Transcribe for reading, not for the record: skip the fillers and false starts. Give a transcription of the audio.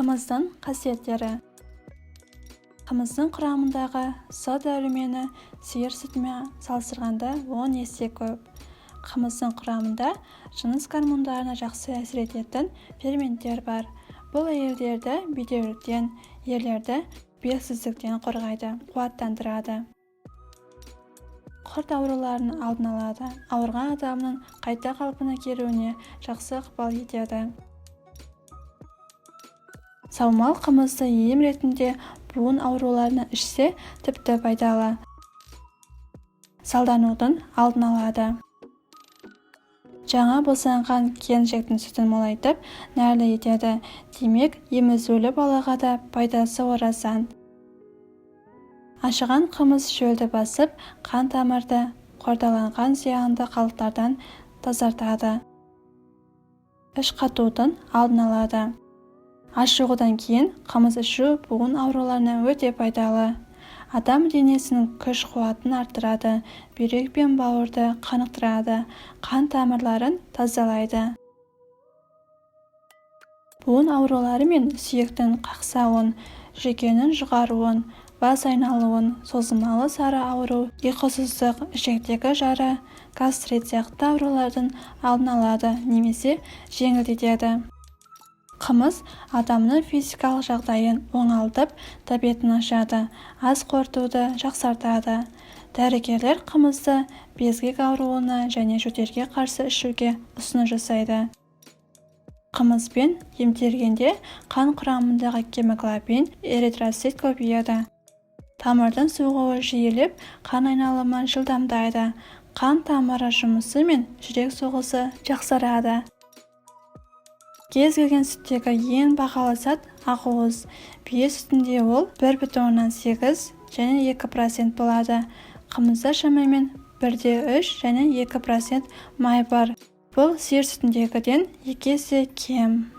Қымыздың қасиеттері. Қымыздың құрамындағы с дәрумені сиыр сүтімен салыстырғанда 10 есе көп. Қымыздың құрамында жыныс гормондарына жақсы әсер ететін ферменттер бар. Бұл әйелдерді бедеуліктен, ерлерді белсіздіктен қорғайды, қуаттандырады. Құрт ауруларын алдын алады. Ауырған адамның қайта қалпына келуіне жақсы ықпал етеді. Саумал қымызды ем ретінде буын ауруларына ішсе тіпті пайдалы. Салданудың алдын алады. Жаңа босанған келіншектің сүтін молайтып, нәрлі етеді. Демек, емізулі балаға да пайдасы орасан. Ашыған қымыз шөлді басып, қан тамырды, қордаланған зиянды қалдықтардан тазартады. Іш қатудың алдын алады. Ашығудан кейін қымыз ішу буын ауруларына өте пайдалы. Адам денесінің күш-қуатын арттырады, бүйрек пен бауырды қанықтырады, қан тамырларын тазалайды. Буын аурулары мен сүйектің қақсауын, жүйкенің жұғаруын, бас айналуын, созылмалы сары ауру, ұйқысыздық, ішектегі жара, гастрит сияқты аурулардың алдын алады немесе жеңілдетеді. Қымыз адамның физикалық жағдайын оңалтып, тәбетін ашады, ас қорытуды жақсартады. Дәрігерлер қымызды безгек ауруына және жөтелге қарсы ішуге ұсыныс жасайды. Қымызбен емделгенде қан құрамындағы гемоглобин, эритроцит көбейеді. Тамырдың соғуы жиілеп, қан айналымы жылдамдайды. Қан тамыры жұмысы мен жүрек соғысы жақсарады. Кез келген сүттегі ең бағалы зат ақуыз. Бие сүтінде ол 1,8 және 2% болады. Қымызда шамамен 1,3 және 2% май бар. Бұл сиыр сүтіндегіден 2 есе кем.